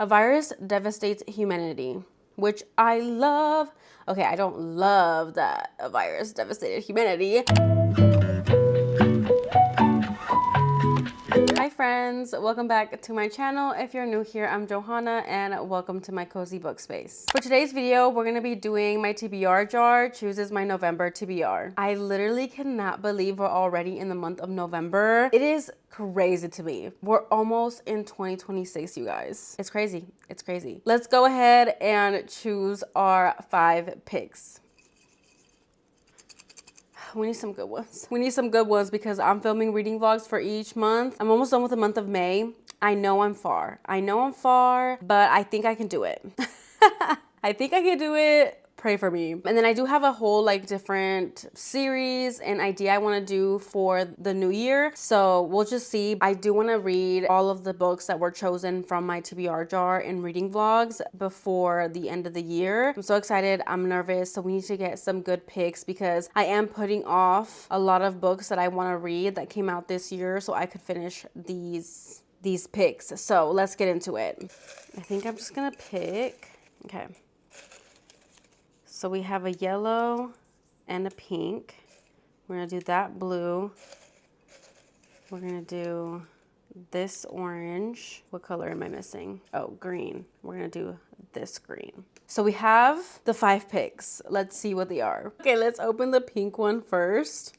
A virus devastates humanity, which I love. Okay, I don't love that a virus devastated humanity. Hi friends, welcome back to my channel. If you're new here, I'm Johanna and welcome to my cozy book space. For today's video, we're gonna be doing my TBR jar, chooses my November TBR. I literally cannot believe we're already in the month of November. It is crazy to me. We're almost in 2026, you guys. It's crazy, it's crazy. Let's go ahead and choose our 5 picks. We need some good ones. We need some good ones because I'm filming reading vlogs for each month. I'm almost done with the month of May. I know I'm far. But I think I can do it. I think I can do it. Pray for me. And then I do have a whole different series and idea I want to do for the new year. So we'll just see. I do want to read all of the books that were chosen from my TBR jar in reading vlogs before the end of the year. I'm so excited. I'm nervous. So we need to get some good picks because I am putting off a lot of books that I want to read that came out this year so I could finish these picks. So let's get into it. I think I'm just gonna pick. Okay. So we have a yellow and a pink. We're gonna do that blue. We're gonna do this orange. What color am I missing? Oh, green. We're gonna do this green. So we have the 5 picks. Let's see what they are. Okay, let's open the pink one first.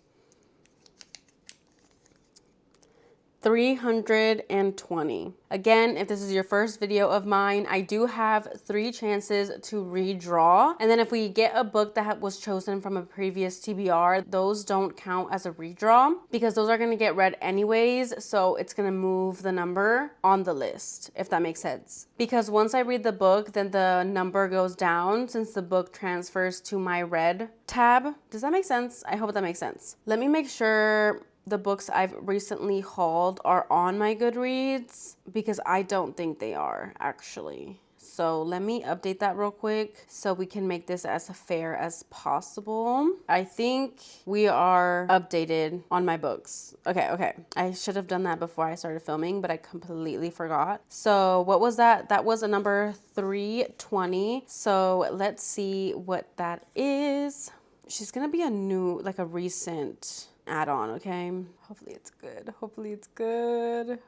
320. Again, if this is your first video of mine, I do have 3 chances to redraw. And then if we get a book that was chosen from a previous TBR, those don't count as a redraw because those are going to get read anyways. So it's going to move the number on the list, if that makes sense. Because once I read the book, then the number goes down since the book transfers to my read tab. Does that make sense? I hope that makes sense. Let me make sure the books I've recently hauled are on my Goodreads because I don't think they are actually. So let me update that real quick so we can make this as fair as possible. I think we are updated on my books. Okay. I should have done that before I started filming, but I completely forgot. So what was that? That was a number 320. So let's see what that is. She's gonna be a new, a recent add-on, okay? Hopefully it's good. Hopefully it's good.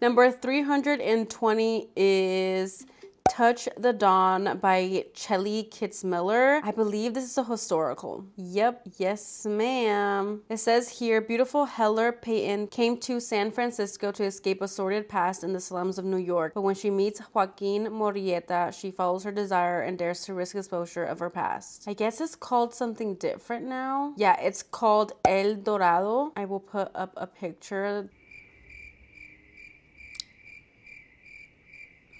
Number 320 is Touch the Dawn by Shelley Kitzmiller. I believe this is a historical. Yep, yes ma'am. It says here, beautiful Heller Payton came to San Francisco to escape a sordid past in the slums of New York. But when she meets Joaquin Murrieta, she follows her desire and dares to risk exposure of her past. I guess it's called something different now. Yeah, it's called El Dorado. I will put up a picture.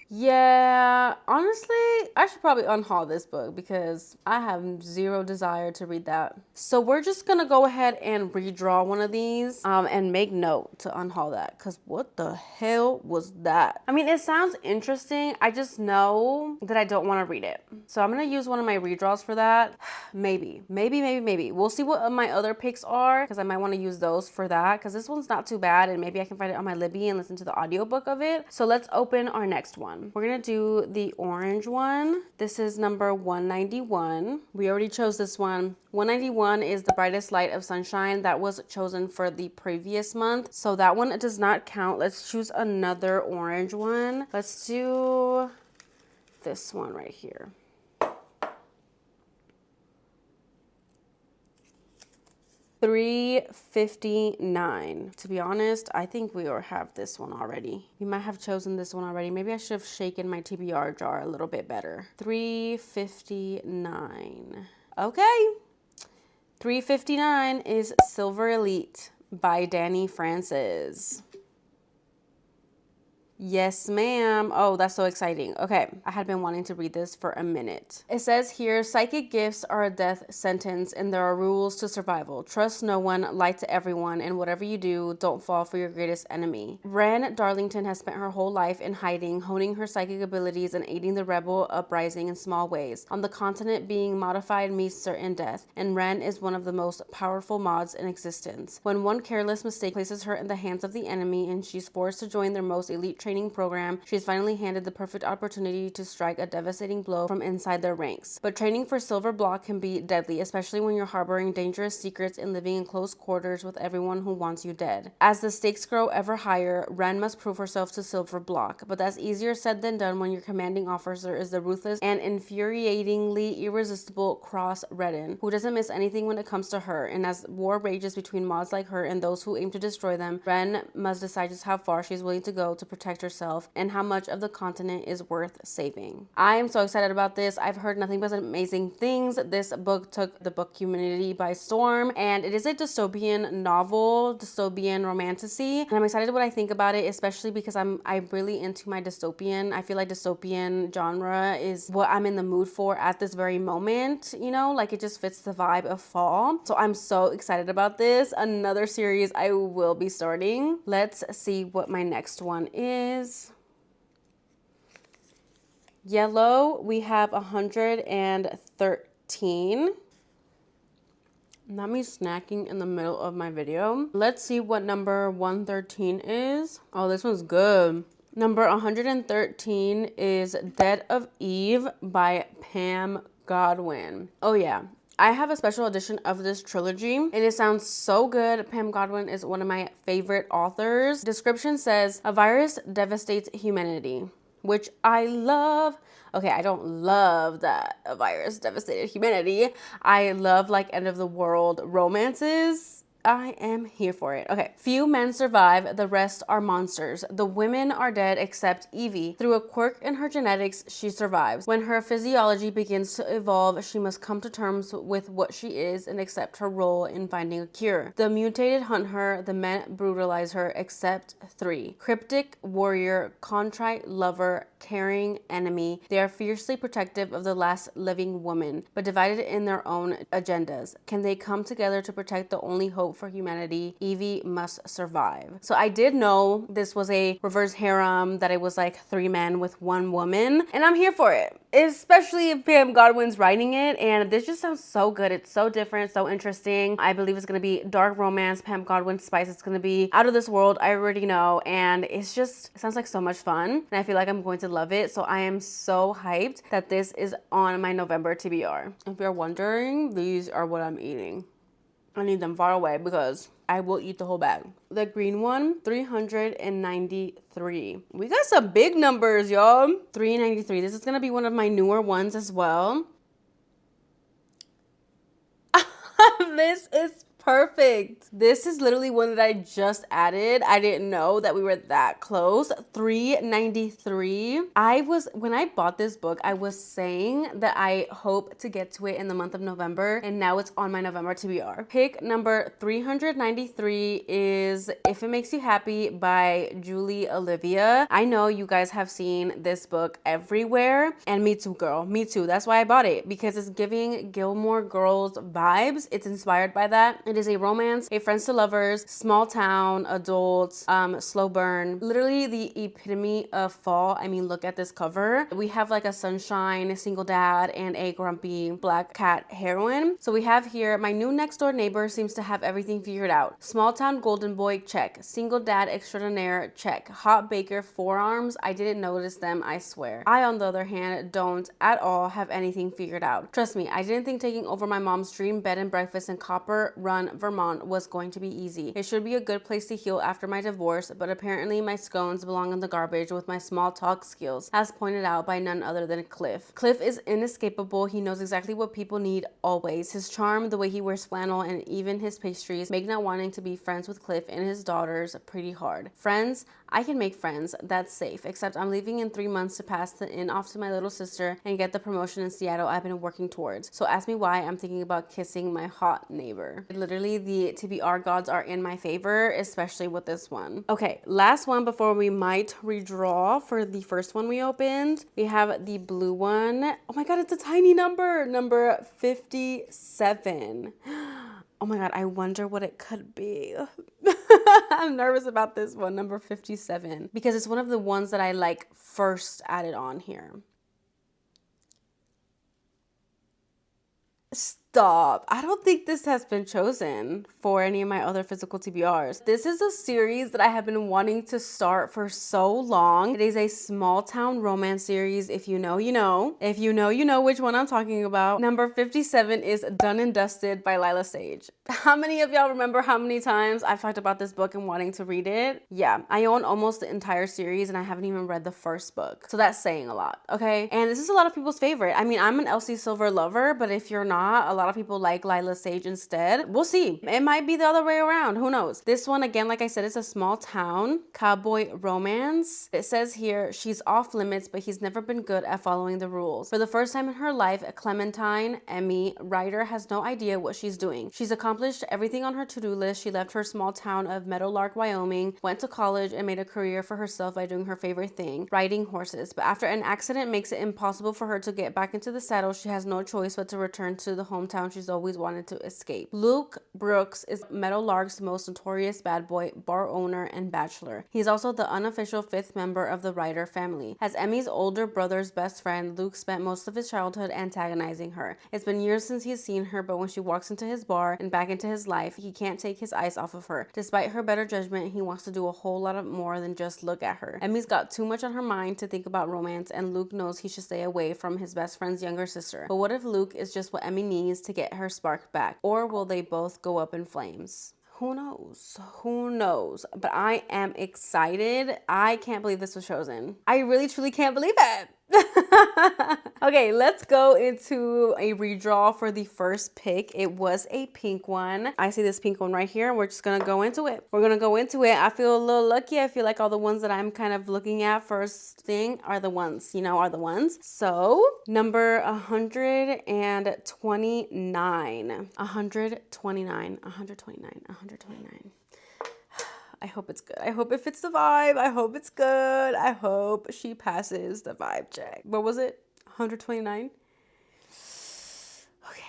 Yeah, honestly, I should probably unhaul this book because I have zero desire to read that. So we're just gonna go ahead and redraw one of these and make note to unhaul that because what the hell was that? I mean, it sounds interesting. I just know that I don't want to read it. So I'm gonna use one of my redraws for that. Maybe. We'll see what my other picks are because I might want to use those for that because this one's not too bad and maybe I can find it on my Libby and listen to the audiobook of it. So let's open our next one. We're gonna do the orange one. This is number 191. We already chose this one. 191 is The Brightest Light of Sunshine. That was chosen for the previous month. So that one does not count. Let's choose another orange one. Let's do this one right here. 359. To be honest, I think we have this one already. We might have chosen this one already. Maybe I should have shaken my TBR jar a little bit better. 359. Okay. 359 is Silver Elite by Danny Francis. Yes, ma'am. Oh, that's so exciting. Okay, I had been wanting to read this for a minute. It says here, psychic gifts are a death sentence and there are rules to survival. Trust no one, lie to everyone, and whatever you do, don't fall for your greatest enemy. Ren Darlington has spent her whole life in hiding, honing her psychic abilities and aiding the rebel uprising in small ways. On the continent, being modified means certain death, and Ren is one of the most powerful mods in existence. When one careless mistake places her in the hands of the enemy and she's forced to join their most elite training program, she's finally handed the perfect opportunity to strike a devastating blow from inside their ranks. But training for Silver Block can be deadly, especially when you're harboring dangerous secrets and living in close quarters with everyone who wants you dead. As the stakes grow ever higher, Ren must prove herself to Silver Block, but that's easier said than done when your commanding officer is the ruthless and infuriatingly irresistible Cross Redden, who doesn't miss anything when it comes to her. And as war rages between mods like her and those who aim to destroy them, Ren must decide just how far she's willing to go to protect herself and how much of the continent is worth saving. I am so excited about this. I've heard nothing but amazing things. This book took the book community by storm, and it is a dystopian novel, dystopian romantasy, and I'm excited what I think about it, especially because I'm really into my dystopian. I feel like dystopian genre is what I'm in the mood for at this very moment, you know, like it just fits the vibe of fall. So I'm so excited about this. Another series I will be starting. Let's see what my next one is. Yellow, we have 113. Not me snacking in the middle of my video. Let's see what number 113 is. Oh, this one's good. Number 113 is Dead of Eve by Pam Godwin. Oh yeah, I have a special edition of this trilogy and it sounds so good. Pam Godwin is one of my favorite authors. Description says, a virus devastates humanity, which I love. Okay, I don't love that a virus devastated humanity. I love like end of the world romances. I am here for it. Okay. Few men survive, the rest are monsters. The women are dead except Evie. Through a quirk in her genetics, she survives. When her physiology begins to evolve, she must come to terms with what she is and accept her role in finding a cure. The mutated hunt her, the men brutalize her, except 3. Cryptic warrior, contrite lover, caring enemy. They are fiercely protective of the last living woman, but divided in their own agendas. Can they come together to protect the only hope for humanity? Evie must survive. So I did know this was a reverse harem, that it was like 3 men with 1 woman, and I'm here for it, especially if Pam Godwin's writing it. And this just sounds so good. It's so different, so interesting. I believe it's gonna be dark romance, Pam Godwin spice. It's gonna be out of this world, I already know, and it sounds like so much fun, and I feel like I'm going to love it. So I am so hyped that this is on my November TBR. If you're wondering, these are what I'm eating. I need them far away because I will eat the whole bag. The green one, 393. We got some big numbers, y'all. 393. This is gonna be one of my newer ones as well. This is perfect. This is literally one that I just added. I didn't know that we were that close. 393. When I bought this book, I was saying that I hope to get to it in the month of November, and now it's on my November TBR. Pick number 393 is If It Makes You Happy by Julie Olivia. I know you guys have seen this book everywhere, and me too, girl. Me too. That's why I bought it, because it's giving Gilmore Girls vibes. It's inspired by that. It is a romance, a friends to lovers, small town, adults, slow burn. Literally the epitome of fall. I mean, look at this cover. We have like a sunshine, a single dad, and a grumpy black cat heroine. So we have here, my new next door neighbor seems to have everything figured out. Small town golden boy, check. Single dad extraordinaire, check. Hot baker forearms, I didn't notice them, I swear. I, on the other hand, don't at all have anything figured out. Trust me, I didn't think taking over my mom's dream bed and breakfast in Copper Run, Vermont was going to be easy. It should be a good place to heal after my divorce, but apparently my scones belong in the garbage with my small talk skills, as pointed out by none other than Cliff. Cliff is inescapable. He knows exactly what people need always. His charm, the way he wears flannel, and even his pastries make not wanting to be friends with Cliff and his daughters pretty hard. Friends? I can make friends. That's safe. Except I'm leaving in 3 months to pass the inn off to my little sister and get the promotion in Seattle I've been working towards. So ask me why I'm thinking about kissing my hot neighbor. It literally literally the TBR gods are in my favor, especially with this one. Okay, last one before we might redraw for the first one we opened. We have the blue one. Oh my God, it's a tiny number. Number 57. Oh my God, I wonder what it could be. I'm nervous about this one, number 57, because it's one of the ones that I like first added on here. Stop. I don't think this has been chosen for any of my other physical TBRs. This is a series that I have been wanting to start for so long. It is a small town romance series. If you know, you know. If you know, you know which one I'm talking about. Number 57 is Done and Dusted by Lila Sage. How many of y'all remember how many times I've talked about this book and wanting to read it? Yeah, I own almost the entire series and I haven't even read the first book. So that's saying a lot, okay? And this is a lot of people's favorite. I mean, I'm an Elsie Silver lover, but if you're not, a lot of people like Lila Sage instead. We'll see. It might be the other way around. Who knows? This one, again, like I said, is a small town cowboy romance. It says here, she's off limits, but he's never been good at following the rules. For the first time in her life, Clementine, Emmy, Ryder has no idea what she's doing. She's accomplished everything on her to-do list. She left her small town of Meadowlark, Wyoming, went to college, and made a career for herself by doing her favorite thing, riding horses. But after an accident makes it impossible for her to get back into the saddle, she has no choice but to return to the hometown she's always wanted to escape. Luke Brooks is Meadowlark's most notorious bad boy, bar owner, and bachelor. He's also the unofficial fifth member of the Ryder family. As Emmy's older brother's best friend, Luke spent most of his childhood antagonizing her. It's been years since he's seen her, but when she walks into his bar and back into his life, he can't take his eyes off of her. Despite her better judgment, he wants to do a whole lot of more than just look at her. Emmy's got too much on her mind to think about romance, and Luke knows he should stay away from his best friend's younger sister. But what if Luke is just what Emmy needs to get her spark back? Or will they both go up in flames? Who knows? Who knows? But I am excited. I can't believe this was chosen. I really, truly can't believe it. Okay, let's go into a redraw for the first pick. It was a pink one. I see this pink one right here. We're just gonna go into it. We're gonna go into it. I feel a little lucky. I feel like all the ones that I'm kind of looking at first thing are the ones, are the ones. So number 129. 129. I hope it's good. I hope it fits the vibe. I hope it's good. I hope she passes the vibe check. What was it? 129? Okay.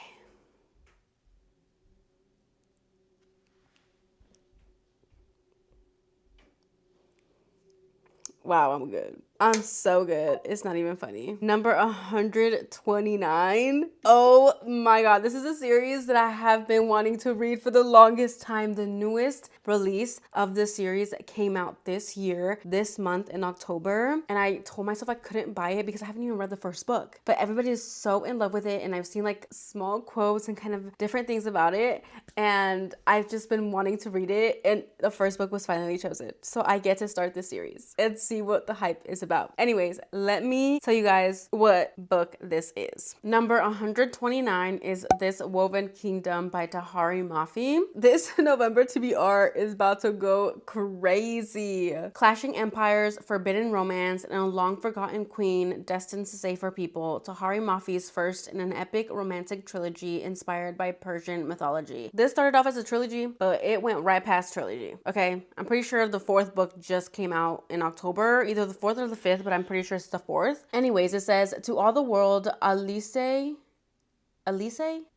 Wow, I'm good. I'm so good. It's not even funny. Number 129. Oh my God. This is a series that I have been wanting to read for the longest time. The newest release of this series came out this year, this month in October. And I told myself I couldn't buy it because I haven't even read the first book. But everybody is so in love with it. And I've seen like small quotes and kind of different things about it. And I've just been wanting to read it. And the first book was finally chosen. So I get to start this series and see what the hype is about. Anyways, let me tell you guys what book this is. Number 129 is This Woven Kingdom by Tahari Mafi. This November TBR is about to go crazy. Clashing empires, forbidden romance, and a long-forgotten queen destined to save her people. Tahari Mafi's first in an epic romantic trilogy inspired by Persian mythology. This started off as a trilogy, but it went right past trilogy, okay? I'm pretty sure the fourth book just came out in October, either the fourth or the fifth, but I'm pretty sure it's the fourth. Anyways, it says, to all the world, Alice?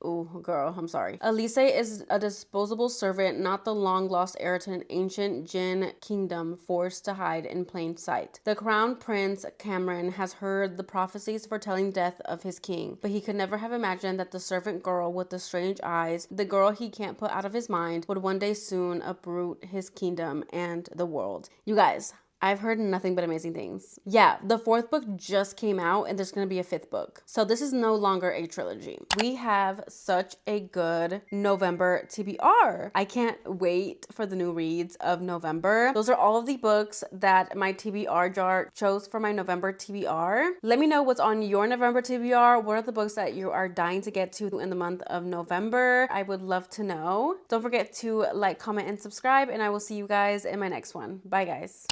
Oh, girl, I'm sorry. Alice is a disposable servant, not the long-lost heir to an ancient Jinn kingdom forced to hide in plain sight. The crown prince, Cameron, has heard the prophecies foretelling death of his king, but he could never have imagined that the servant girl with the strange eyes, the girl he can't put out of his mind, would one day soon uproot his kingdom and the world. You guys, I've heard nothing but amazing things. Yeah, the fourth book just came out and there's gonna be a fifth book. So this is no longer a trilogy. We have such a good November TBR. I can't wait for the new reads of November. Those are all of the books that my TBR jar chose for my November TBR. Let me know what's on your November TBR. What are the books that you are dying to get to in the month of November? I would love to know. Don't forget to like, comment, and subscribe, and I will see you guys in my next one. Bye, guys.